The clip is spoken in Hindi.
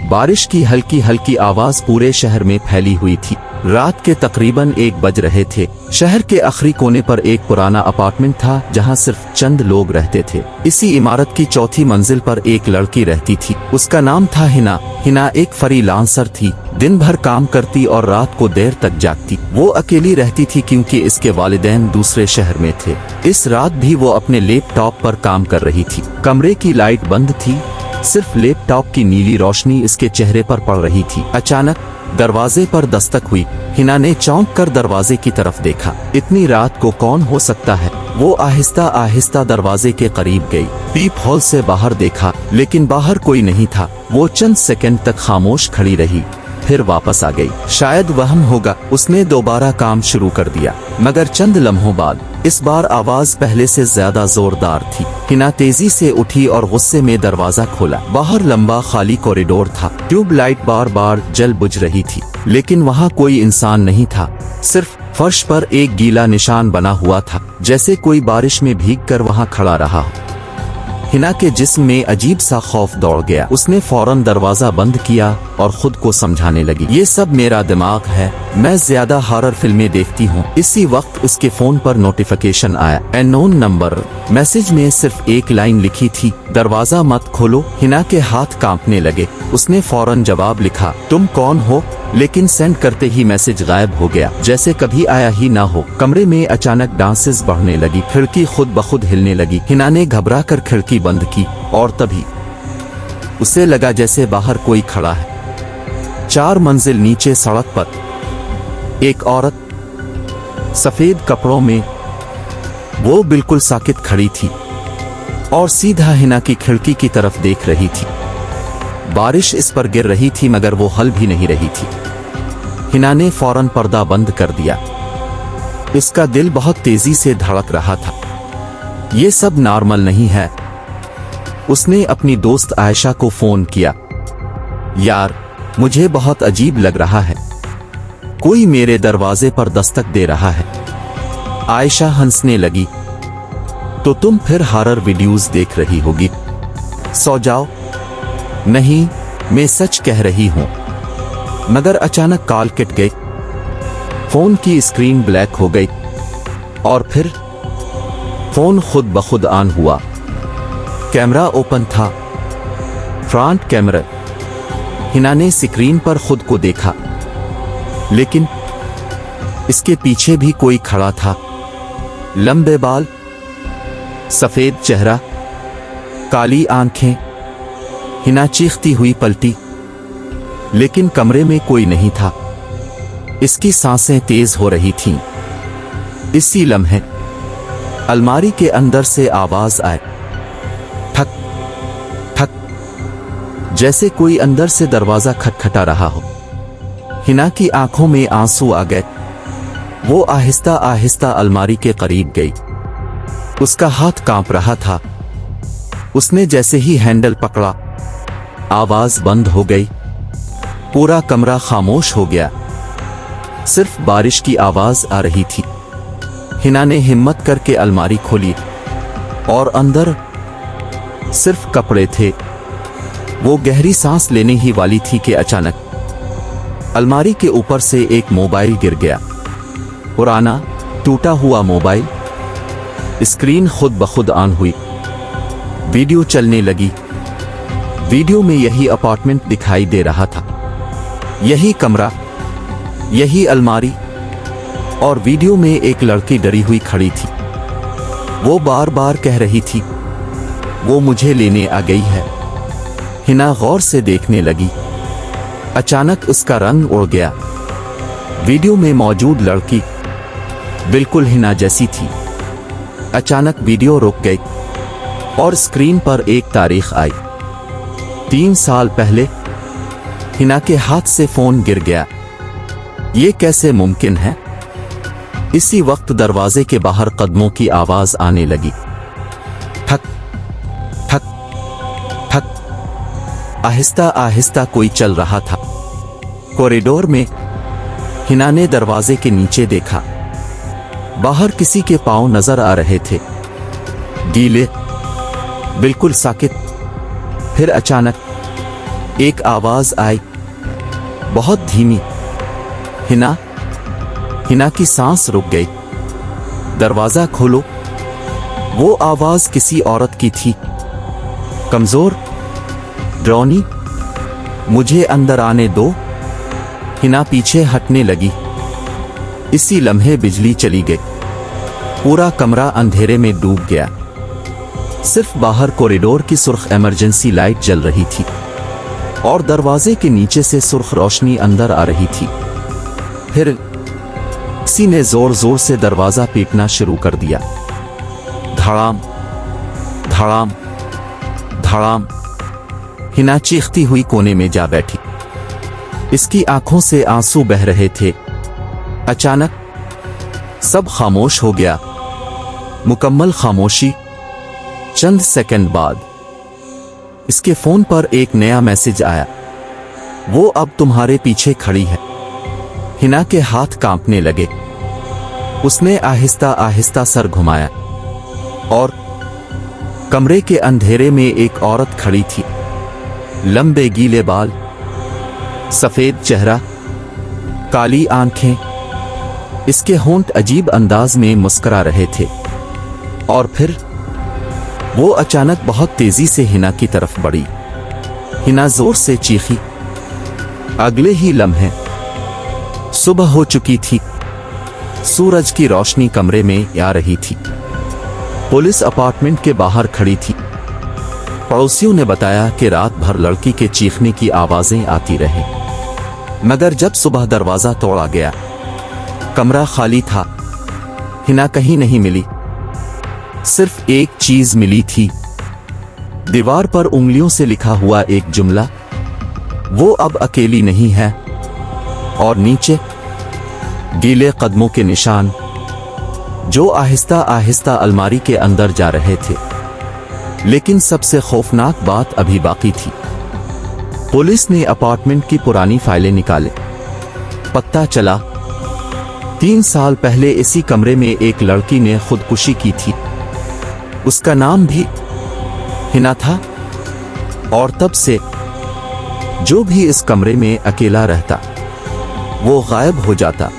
बारिश की हल्की हल्की आवाज पूरे शहर में फैली हुई थी। रात के तकरीबन 1 बज रहे थे। शहर के आखिरी कोने पर एक पुराना अपार्टमेंट था जहां सिर्फ चंद लोग रहते थे। इसी इमारत की चौथी मंजिल पर एक लड़की रहती थी। उसका नाम था हिना। हिना एक फ्रीलांसर थी, दिन भर काम करती और रात को देर तक जागती। वो अकेली रहती थी क्योंकि इसके वालिदैन दूसरे शहर में थे। इस रात भी वो अपने लैपटॉप पर काम कर रही थी। कमरे की लाइट बंद थी, सिर्फ लैपटॉप की नीली रोशनी इसके चेहरे पर पड़ रही थी। अचानक दरवाजे पर दस्तक हुई। हिना ने चौंक कर दरवाजे की तरफ देखा। इतनी रात को कौन हो सकता है? वो आहिस्ता आहिस्ता दरवाजे के करीब गई। पीप हॉल से बाहर देखा, लेकिन बाहर कोई नहीं था। वो चंद सेकंड तक खामोश खड़ी रही, फिर वापस आ गई। शायद वहम होगा। उसने दोबारा काम शुरू कर दिया, मगर चंद लम्हों बाद इस बार आवाज पहले से ज्यादा जोरदार थी। हिना तेजी से उठी और गुस्से में दरवाजा खोला। बाहर लंबा खाली कॉरिडोर था। ट्यूबलाइट बार बार जल बुझ रही थी, लेकिन वहाँ कोई इंसान नहीं था। सिर्फ फर्श पर एक गीला निशान बना हुआ था, जैसे कोई बारिश में भीगकर वहाँ खड़ा रहा हो। हिना के जिस्म में अजीब सा खौफ दौड़ गया। उसने फौरन दरवाजा बंद किया और खुद को समझाने लगी, ये सब मेरा दिमाग है, मैं ज्यादा हॉरर फिल्में देखती हूँ। इसी वक्त उसके फोन पर नोटिफिकेशन आया। Unknown number. मैसेज में सिर्फ एक लाइन लिखी थी, दरवाजा मत खोलो। हिना के हाथ कांपने लगे। उसने फौरन जवाब लिखा, तुम कौन हो? लेकिन सेंड करते ही मैसेज गायब हो गया, जैसे कभी आया ही ना हो। कमरे में अचानक डांसेस बढ़ने लगी। खिड़की खुद ब खुद हिलने लगी। हिना ने घबरा कर खिड़की बंद की और तभी उसे लगा जैसे बाहर कोई खड़ा है। 4 मंजिल नीचे सड़क पर एक औरत सफेद कपड़ों में, वो बिल्कुल साकित खड़ी थी और सीधा हिना की खिड़की की तरफ देख रही थी। बारिश इस पर गिर रही थी मगर वो हल भी नहीं रही थी। हिना ने फौरन पर्दा बंद कर दिया। इसका दिल बहुत तेजी से धड़क रहा था। ये सब नॉर्मल नहीं है। उसने अपनी दोस्त आयशा को फोन किया, यार मुझे बहुत अजीब लग रहा है, कोई मेरे दरवाजे पर दस्तक दे रहा है। आयशा हंसने लगी, तो तुम फिर हॉरर वीडियोस देख रही होगी, सो जाओ। नहीं, मैं सच कह रही हूं। मगर अचानक कॉल कट गई। फोन की स्क्रीन ब्लैक हो गई और फिर फोन खुद ब खुद ऑन हुआ। कैमरा ओपन था, फ्रंट कैमरा। हिना ने स्क्रीन पर खुद को देखा, लेकिन इसके पीछे भी कोई खड़ा था। लंबे बाल, सफेद चेहरा, काली आंखें। हिना चीखती हुई पलटी, लेकिन कमरे में कोई नहीं था। इसकी सांसें तेज हो रही थीं। इसी लम्हे अलमारी के अंदर से आवाज आए, ठक ठक, जैसे कोई अंदर से दरवाजा खटखटा रहा हो। हिना की आंखों में आंसू आ गए। वो आहिस्ता आहिस्ता अलमारी के करीब गई। उसका हाथ कांप रहा था। उसने जैसे ही हैंडल पकड़ा, आवाज बंद हो गई। पूरा कमरा खामोश हो गया। सिर्फ बारिश की आवाज आ रही थी। हिना ने हिम्मत करके अलमारी खोली और अंदर सिर्फ कपड़े थे। वो गहरी सांस लेने ही वाली थी कि अचानक अलमारी के ऊपर से एक मोबाइल गिर गया। पुराना टूटा हुआ मोबाइल। स्क्रीन खुद ब खुद ऑन हुई। वीडियो चलने लगी। वीडियो में यही अपार्टमेंट दिखाई दे रहा था, यही कमरा, यही अलमारी, और वीडियो में एक लड़की डरी हुई खड़ी थी। वो बार बार कह रही थी, वो मुझे लेने आ गई है। हिना गौर से देखने लगी। अचानक उसका रंग उड़ गया। वीडियो में मौजूद लड़की बिल्कुल हिना जैसी थी। अचानक वीडियो रुक गई और स्क्रीन पर एक तारीख आई। 3 साल पहले हिना के हाथ से फोन गिर गया। ये कैसे मुमकिन है? इसी वक्त दरवाजे के बाहर कदमों की आवाज आने लगी। ठक ठक ठक। आहिस्ता आहिस्ता कोई चल रहा था। कॉरिडोर में हिना ने दरवाजे के नीचे देखा। बाहर किसी के पांव नजर आ रहे थे, गीले, बिल्कुल साकित। फिर अचानक एक आवाज आई, बहुत धीमी। हिना। हिना की सांस रुक गई। दरवाजा खोलो। वो आवाज किसी औरत की थी, कमजोर, डरौनी। मुझे अंदर आने दो। हिना पीछे हटने लगी। इसी लम्हे बिजली चली गई। पूरा कमरा अंधेरे में डूब गया। सिर्फ बाहर कॉरिडोर की सुर्ख इमरजेंसी लाइट जल रही थी और दरवाजे के नीचे से सुर्ख रोशनी अंदर आ रही थी। फिर किसी ने जोर जोर से दरवाजा पीटना शुरू कर दिया। धड़ाम, धड़ाम, धड़ाम। हिना चीखती हुई कोने में जा बैठी। इसकी आंखों से आंसू बह रहे थे। अचानक सब खामोश हो गया, मुकम्मल खामोशी। चंद सेकंड बाद इसके फोन पर एक नया मैसेज आया, वो अब तुम्हारे पीछे खड़ी है। हिना के हाथ कांपने लगे। उसने आहिस्ता आहिस्ता सर घुमाया और कमरे के अंधेरे में एक औरत खड़ी थी। लंबे गीले बाल, सफेद चेहरा, काली आंखें। इसके होंठ अजीब अंदाज में मुस्कुरा रहे थे। और फिर वो अचानक बहुत तेजी से हिना की तरफ बढ़ी। हिना जोर से चीखी। अगले ही लम्हे सुबह हो चुकी थी। सूरज की रोशनी कमरे में आ रही थी। पुलिस अपार्टमेंट के बाहर खड़ी थी। पड़ोसियों ने बताया कि रात भर लड़की के चीखने की आवाजें आती रही, मगर जब सुबह दरवाजा तोड़ा गया, कमरा खाली था। हिना कहीं नहीं मिली। सिर्फ एक चीज मिली थी, दीवार पर उंगलियों से लिखा हुआ एक जुमला, वो अब अकेली नहीं है। और नीचे गीले कदमों के निशान जो आहिस्ता आहिस्ता अलमारी के अंदर जा रहे थे। लेकिन सबसे खौफनाक बात अभी बाकी थी। पुलिस ने अपार्टमेंट की पुरानी फाइलें निकाले। पता चला 3 साल पहले इसी कमरे में एक लड़की ने खुदकुशी की थी। उसका नाम भी हिना था। और तब से जो भी इस कमरे में अकेला रहता, वो गायब हो जाता।